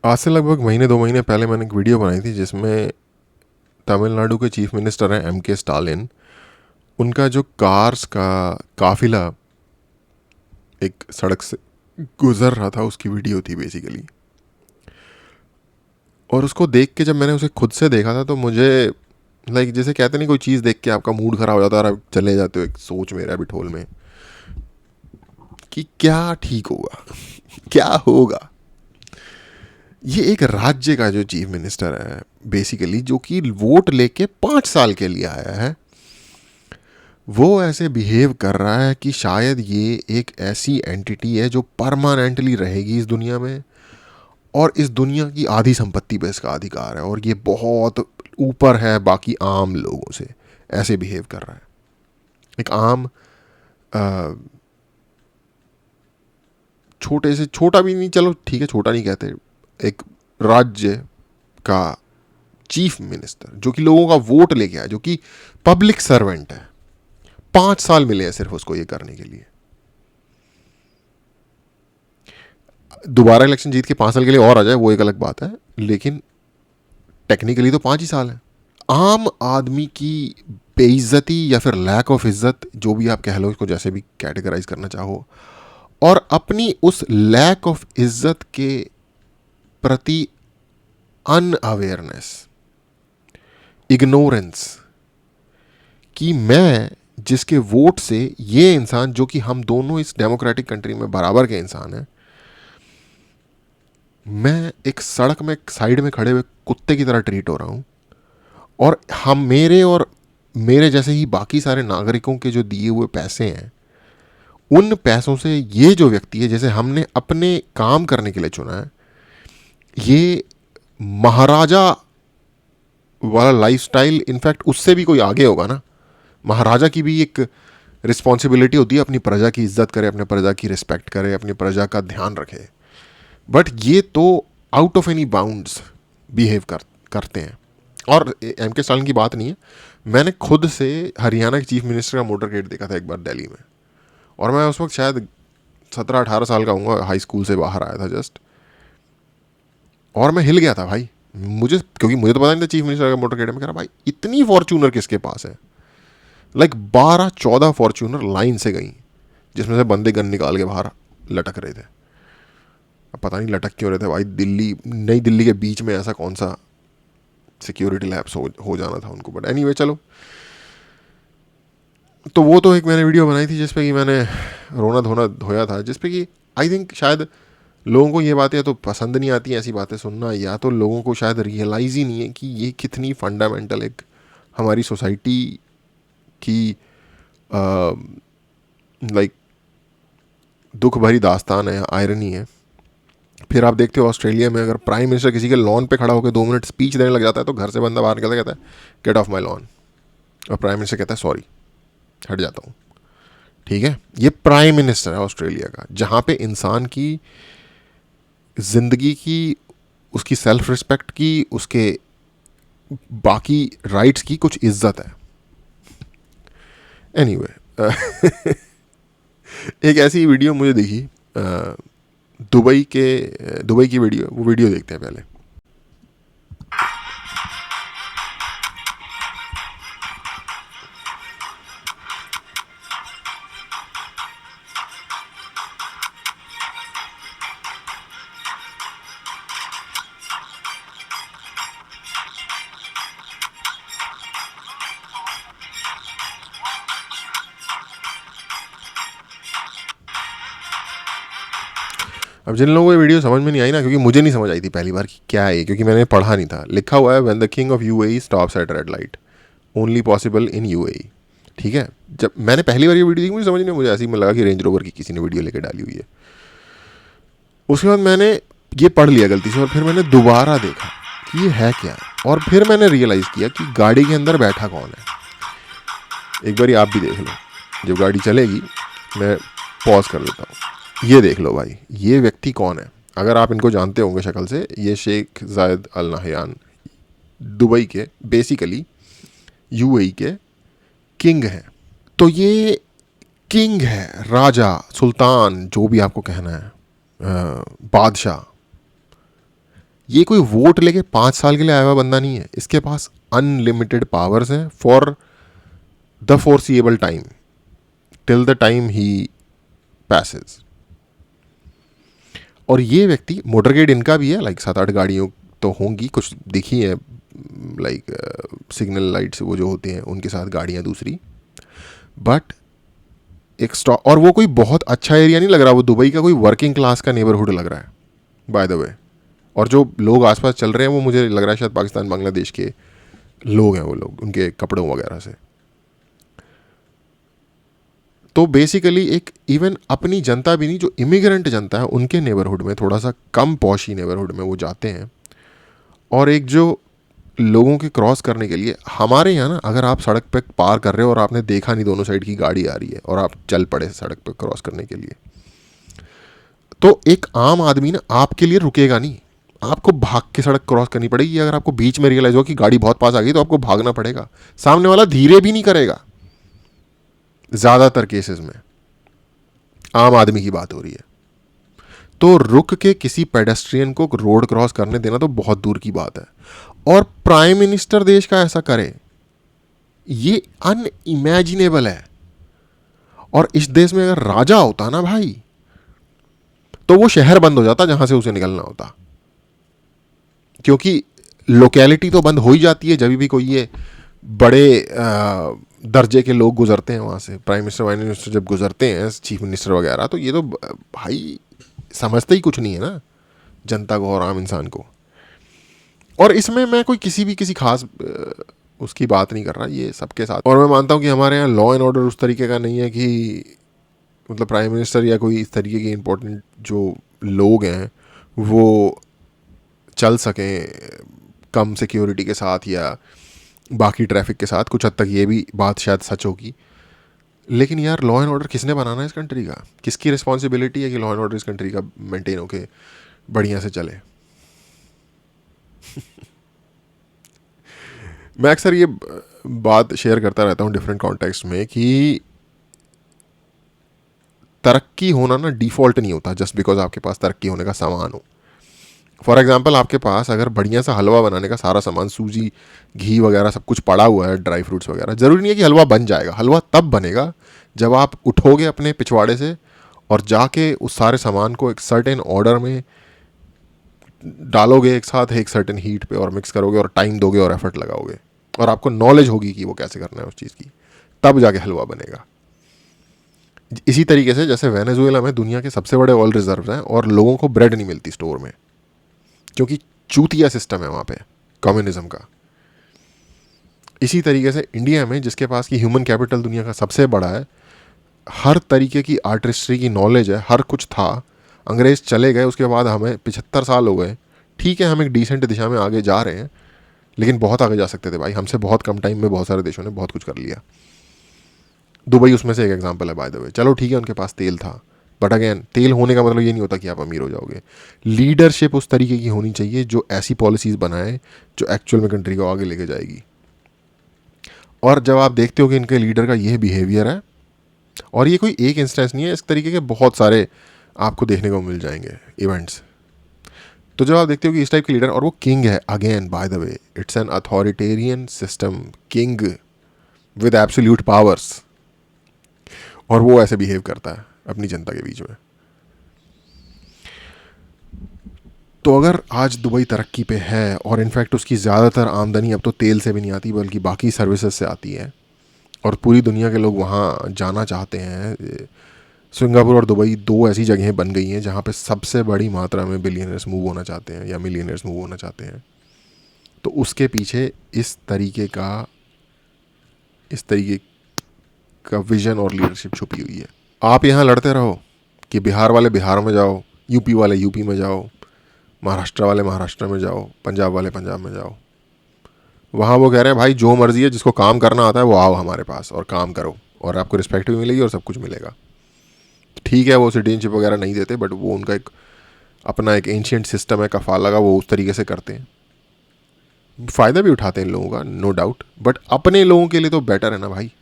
आज से लगभग महीने 2 महीने पहले मैंने एक वीडियो बनाई थी जिसमें तमिलनाडु के चीफ मिनिस्टर हैं एम के स्टालिन, उनका जो कार्स का काफिला एक सड़क से गुजर रहा था उसकी वीडियो थी बेसिकली। और उसको देख के जब मैंने उसे खुद से देखा था तो मुझे जैसे कहते नहीं, कोई चीज़ देख के आपका मूड खराब हो जाता है और आप चले जाते हो एक सोच में, रैबिट होल में कि क्या ठीक होगा क्या होगा। ये एक राज्य का जो चीफ मिनिस्टर है बेसिकली, जो कि वोट लेके 5 साल के लिए आया है, वो ऐसे बिहेव कर रहा है कि शायद ये एक ऐसी एंटिटी है जो परमानेंटली रहेगी इस दुनिया में और इस दुनिया की आधी संपत्ति पे इसका अधिकार है और ये बहुत ऊपर है बाकी आम लोगों से। ऐसे बिहेव कर रहा है एक आम छोटे से, छोटा भी नहीं, चलो ठीक है छोटा नहीं कहते, एक राज्य का चीफ मिनिस्टर जो कि लोगों का वोट लेके आया, जो कि पब्लिक सर्वेंट है। 5 साल मिले हैं सिर्फ उसको ये करने के लिए। दोबारा इलेक्शन जीत के 5 साल के लिए और आ जाए वो एक अलग बात है, लेकिन टेक्निकली तो 5 ही साल है। आम आदमी की बेइज्जती या फिर लैक ऑफ इज्जत, जो भी आप कह लो, इसको जैसे भी कैटेगराइज करना चाहो, और अपनी उस लैक ऑफ इज्जत के प्रति अनअवेयरनेस, इग्नोरेंस, कि मैं जिसके वोट से ये इंसान, जो कि हम दोनों इस डेमोक्रेटिक कंट्री में बराबर के इंसान हैं, मैं एक सड़क में साइड में खड़े हुए कुत्ते की तरह ट्रीट हो रहा हूँ और हम, मेरे और मेरे जैसे ही बाकी सारे नागरिकों के जो दिए हुए पैसे हैं, उन पैसों से ये जो व्यक्ति है, जैसे हमने अपने काम करने के लिए चुना है, ये महाराजा वाला लाइफस्टाइल, इनफैक्ट उससे भी कोई आगे होगा ना। महाराजा की भी एक रिस्पॉन्सिबिलिटी होती है, अपनी प्रजा की इज्जत करे, अपने प्रजा की रिस्पेक्ट करे, अपनी प्रजा का ध्यान रखे। बट ये तो out of any bounds behave करते हैं। और एम के स्टालिन की बात नहीं है, मैंने खुद से हरियाणा के चीफ मिनिस्टर का मोटरकेट देखा था एक बार दिल्ली में, और मैं उस वक्त शायद 17-18 साल का हूँ, हाई स्कूल से बाहर आया था जस्ट, और मैं हिल गया था भाई। मुझे, क्योंकि मुझे तो पता नहीं था चीफ मिनिस्टर का मोटरकेट है। मैं कह रहा भाई इतनी फॉर्च्यूनर किसके पास है? 12-14 फॉर्च्यूनर लाइन से गई, जिसमें से बंदे गन निकाल के बाहर लटक रहे थे। अब पता नहीं लटक क्यों रहे थे भाई, दिल्ली, नई दिल्ली के बीच में ऐसा कौन सा सिक्योरिटी लैब्स हो जाना था उनको। बट एनीवे चलो, तो वो तो एक मैंने वीडियो बनाई थी जिसपे कि मैंने रोना धोना धोया था, जिसपे कि आई थिंक शायद लोगों को ये बातें या तो पसंद नहीं आती ऐसी बातें सुनना, या तो लोगों को शायद रियलाइज़ ही नहीं है कि ये कितनी फंडामेंटल एक हमारी सोसाइटी की लाइक दुख भरी दास्तान है, आयरनी है। फिर आप देखते हो ऑस्ट्रेलिया में अगर प्राइम मिनिस्टर किसी के लॉन पे खड़ा होकर 2 मिनट स्पीच देने लग जाता है तो घर से बंदा बाहर निकलता, कहता है गेट ऑफ माई लॉन, और प्राइम मिनिस्टर कहता है सॉरी, हट जाता हूँ। ठीक है, ये प्राइम मिनिस्टर है ऑस्ट्रेलिया का, जहाँ पे इंसान की ज़िंदगी की, उसकी सेल्फ रिस्पेक्ट की, उसके बाकी राइट्स की कुछ इज्जत है। एनीवे एक ऐसी वीडियो मुझे दिखी दुबई की वीडियो, वो वीडियो देखते हैं पहले। अब जिन लोगों को ये वीडियो समझ में नहीं आई ना, क्योंकि मुझे नहीं समझ आई थी पहली बार कि क्या है, क्योंकि मैंने पढ़ा नहीं था। लिखा हुआ है when the king of UAE stops at red light, only possible in UAE. ठीक है, जब मैंने पहली बार ये वीडियो देखी मुझे समझ नहीं, मुझे ऐसे ही लगा कि रेंज रोवर की किसी ने वीडियो लेकर डाली हुई है। उसके बाद मैंने ये पढ़ लिया गलती से, और फिर मैंने दोबारा देखा कि ये है क्या, और फिर मैंने रियलाइज़ किया कि गाड़ी के अंदर बैठा कौन है। एक बार आप भी देख लो, जब गाड़ी चलेगी मैं पॉज कर लेता हूँ, ये देख लो भाई ये व्यक्ति कौन है। अगर आप इनको जानते होंगे शक्ल से, ये शेख जायद अल नहयान दुबई के, बेसिकली यूएई के किंग हैं। तो ये किंग है, राजा, सुल्तान, जो भी आपको कहना है, बादशाह। ये कोई वोट लेके 5 साल के लिए आया हुआ बंदा नहीं है, इसके पास अनलिमिटेड पावर्स हैं for the foreseeable time, till the time he passage. और ये व्यक्ति, मोटरगेड इनका भी है, लाइक 7-8 गाड़ियों तो होंगी, कुछ दिखी है, लाइक सिग्नल लाइट्स वो जो होते हैं उनके साथ गाड़ियाँ दूसरी, बट एक स्टॉप। और वो कोई बहुत अच्छा एरिया नहीं लग रहा, वो दुबई का कोई वर्किंग क्लास का नेबरहुड लग रहा है बाय द वे। और जो लोग आसपास चल रहे हैं वो मुझे लग रहा है शायद पाकिस्तान बांग्लादेश के लोग हैं वो लोग, उनके कपड़ों वगैरह से। तो बेसिकली एक इवन अपनी जनता भी नहीं, जो इमिग्रेंट जनता है उनके नेबरहुड में, थोड़ा सा कम पॉशी नेबरहुड में वो जाते हैं। और एक जो लोगों के क्रॉस करने के लिए, हमारे यहाँ ना अगर आप सड़क पे पार कर रहे हो और आपने देखा नहीं दोनों साइड की गाड़ी आ रही है और आप चल पड़े सड़क पे क्रॉस करने के लिए, तो एक आम आदमी ना आपके लिए रुकेगा नहीं, आपको भाग के सड़क क्रॉस करनी पड़ेगी। अगर आपको बीच में रियलाइज हो कि गाड़ी बहुत पास आ गई तो आपको भागना पड़ेगा। सामने वाला धीरे भी नहीं करेगा, ज़्यादातर केसेस में आम आदमी की बात हो रही है। तो रुक के किसी पेडेस्ट्रियन को रोड क्रॉस करने देना तो बहुत दूर की बात है। और प्राइम मिनिस्टर देश का ऐसा करे, ये अनइमेजिनेबल है। और इस देश में अगर राजा होता ना भाई, तो वो शहर बंद हो जाता जहां से उसे निकलना होता, क्योंकि लोकेलिटी तो बंद हो ही जाती है जब भी कोई ये बड़े दर्जे के लोग गुजरते हैं वहाँ से। प्राइम मिनिस्टर वाइस मिनिस्टर जब गुजरते हैं, चीफ मिनिस्टर वगैरह, तो ये तो भाई समझते ही कुछ नहीं है ना जनता को और आम इंसान को। और इसमें मैं कोई किसी खास उसकी बात नहीं कर रहा, ये सबके साथ। और मैं मानता हूँ कि हमारे यहाँ लॉ एंड ऑर्डर उस तरीके का नहीं है कि मतलब प्राइम मिनिस्टर या कोई इस तरीके के इंपॉर्टेंट जो लोग हैं वो चल सकें कम सिक्योरिटी के साथ या बाकी ट्रैफिक के साथ। कुछ हद तक ये भी बात शायद सच होगी, लेकिन यार लॉ एंड ऑर्डर किसने बनाना है इस कंट्री का? किसकी रिस्पॉन्सिबिलिटी है कि लॉ एंड ऑर्डर इस कंट्री का मेंटेन होके बढ़िया से चले? मैं अक्सर ये बात शेयर करता रहता हूँ डिफरेंट कॉन्टेक्स्ट में कि तरक्की होना ना डिफ़ॉल्ट नहीं होता जस्ट बिकॉज आपके पास तरक्की होने का सामान हो। फॉर एग्जांपल, आपके पास अगर बढ़िया सा हलवा बनाने का सारा सामान, सूजी, घी वगैरह सब कुछ पड़ा हुआ है, ड्राई फ्रूट्स वगैरह, ज़रूरी नहीं है कि हलवा बन जाएगा। हलवा तब बनेगा जब आप उठोगे अपने पिछवाड़े से और जाके उस सारे सामान को एक सर्टेन ऑर्डर में डालोगे एक साथ, एक सर्टेन हीट पे, और मिक्स करोगे और टाइम दोगे और एफर्ट लगाओगे और आपको नॉलेज होगी कि वो कैसे करना है उस चीज़ की, तब जाके हलवा बनेगा। इसी तरीके से जैसे वेनेजुएला में दुनिया के सबसे बड़े ऑयल रिजर्व हैं और लोगों को ब्रेड नहीं मिलती स्टोर में, क्योंकि चूतिया सिस्टम है वहाँ पे कम्युनिज्म का। इसी तरीके से इंडिया में, जिसके पास की ह्यूमन कैपिटल दुनिया का सबसे बड़ा है, हर तरीके की आर्टिस्ट्री की नॉलेज है, हर कुछ था। अंग्रेज़ चले गए, उसके बाद हमें 75 साल हो गए। ठीक है, हम एक डिसेंट दिशा में आगे जा रहे हैं, लेकिन बहुत आगे जा सकते थे भाई। हमसे बहुत कम टाइम में बहुत सारे देशों ने बहुत कुछ कर लिया। दुबई उसमें से एक एग्जांपल है बाय द वे। चलो ठीक है, उनके पास तेल था, बट अगेन तेल होने का मतलब ये नहीं होता कि आप अमीर हो जाओगे। लीडरशिप उस तरीके की होनी चाहिए जो ऐसी पॉलिसीज़ बनाए जो एक्चुअल में कंट्री को आगे लेके जाएगी। और जब आप देखते हो कि इनके लीडर का यह बिहेवियर है, और ये कोई एक इंस्टेंस नहीं है, इस तरीके के बहुत सारे आपको देखने को मिल जाएंगे इवेंट्स। तो जब आप देखते हो कि इस टाइप के लीडर, और वो किंग है, again by the way it's an authoritarian system, king with absolute powers, और वो ऐसे बिहेव करता है अपनी जनता के बीच में। तो अगर आज दुबई तरक्की पे है, और इनफैक्ट उसकी ज़्यादातर आमदनी अब तो तेल से भी नहीं आती बल्कि बाकी सर्विसेज से आती है, और पूरी दुनिया के लोग वहाँ जाना चाहते हैं। सिंगापुर और दुबई दो ऐसी जगहें बन गई हैं जहाँ पे सबसे बड़ी मात्रा में बिलियनर्स मूव होना चाहते हैं या मिलियनर्स मूव होना चाहते हैं। तो उसके पीछे इस तरीके का विजन और लीडरशिप छुपी हुई है। आप यहाँ लड़ते रहो कि बिहार वाले बिहार में जाओ, यूपी वाले यूपी में जाओ, महाराष्ट्र वाले महाराष्ट्र में जाओ, पंजाब वाले पंजाब में जाओ। वहाँ वो कह रहे हैं भाई जो मर्जी है, जिसको काम करना आता है वो आओ हमारे पास और काम करो, और आपको रिस्पेक्ट भी मिलेगी और सब कुछ मिलेगा। ठीक है, वो सिटीजनशिप वगैरह नहीं देते, बट वो उनका एक अपना एक एंशिएंट सिस्टम है, कफाला का, वो उस तरीके से करते हैं। फ़ायदा भी उठाते हैं इन लोगों का, नो डाउट, बट अपने लोगों के लिए तो बेटर है ना भाई।